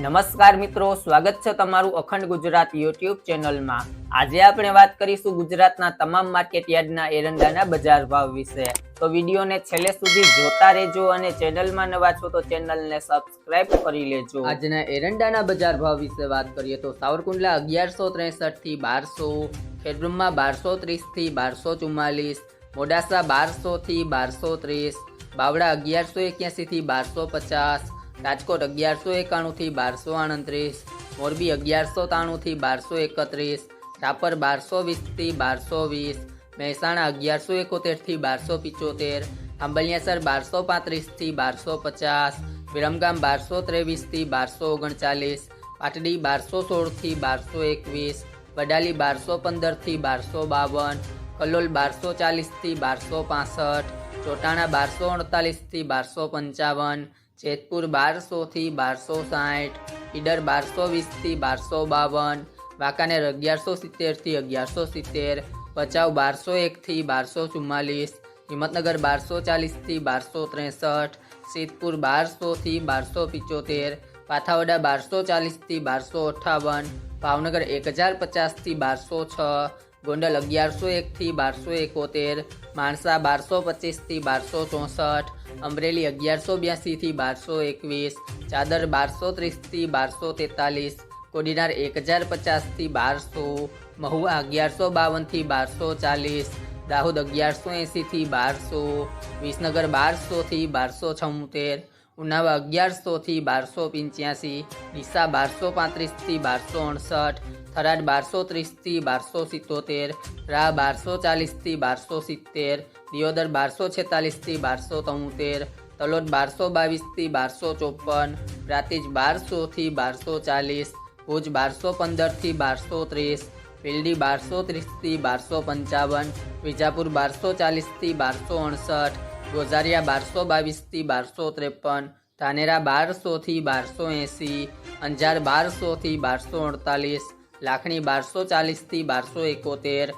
નમસ્કાર મિત્રો, સ્વાગત છે તમારું અખંડ ગુજરાત યુટ્યુબ ચેનલમાં। આજે આપણે વાત કરીશું ગુજરાતના તમામ માર્કેટ યાર્ડના એરંડાના બજાર ભાવ વિશે। તો વિડીયોને છેલ્લે સુધી જોતા રહેજો અને ચેનલમાં નવા છો તો ચેનલને સબસ્ક્રાઇબ કરી લેજો। આજના એરંડાના બજાર ભાવ વિશે વાત કરીએ તો સાવરકુંડલા 1163 થી 1200, ખેડબ્રહ્મા 1230 થી 1244, મોડાસા 1200 થી 1230, બાવળા 1181 થી 1250, રાજકોટ 1191 થી 1238, મોરબી 1193 થી 1231, રાપર 1220 થી 1220, મહેસાણા 1171 થી 1275, આંબલિયાસર 1235 થી 1250, વિરમગામ 1223 થી 1239, પાટડી 1216 થી 1221, વડાલી 1215 થી 1252, કલોલ 1240 થી 1265, ચોટાણા 1248 થી 1255, જેતપુર 1200 થી 1260, ઈડર 1220 થી 1252, વાંકાનેર 1170 થી 1170, ભચાઉ 1201 થી 1244, હિંમતનગર 1240 થી 1263, સિદ્ધપુર 1200 થી 1275, પાથાવડા 1240 થી 1258, ભાવનગર 1050 થી 1206, ગોંડલ 1101 થી 1271, માણસા 1225 થી 1264, અમરેલી 1182 થી 1221, ચાદર 1230 થી 1243, કોડીનાર 1050 થી 1200, મહુવા 1152 થી 1240, દાહોદ 1180 થી 1200, વિસનગર 1200 થી 1276, ઉનાવા 1100 થી 1285, ડીસા 1235 થી 1268, થરાદ 1230 થી 1277, રાહ 1240 થી 1270, દિયોદર 1246 થી 1273, તલોદ 1222 થી 1254, પ્રાતિજ 1200 થી 1240, ભુજ 1215 થી 1230, પીલડી 1230 થી 1255, વિજાપુર 1240 થી 1259, ગોઝારિયા 1222 થી 1253, ધાનેરા 1200 થી 1280, અંજાર 1200 થી 1248, લાખણી 1240 થી 1271,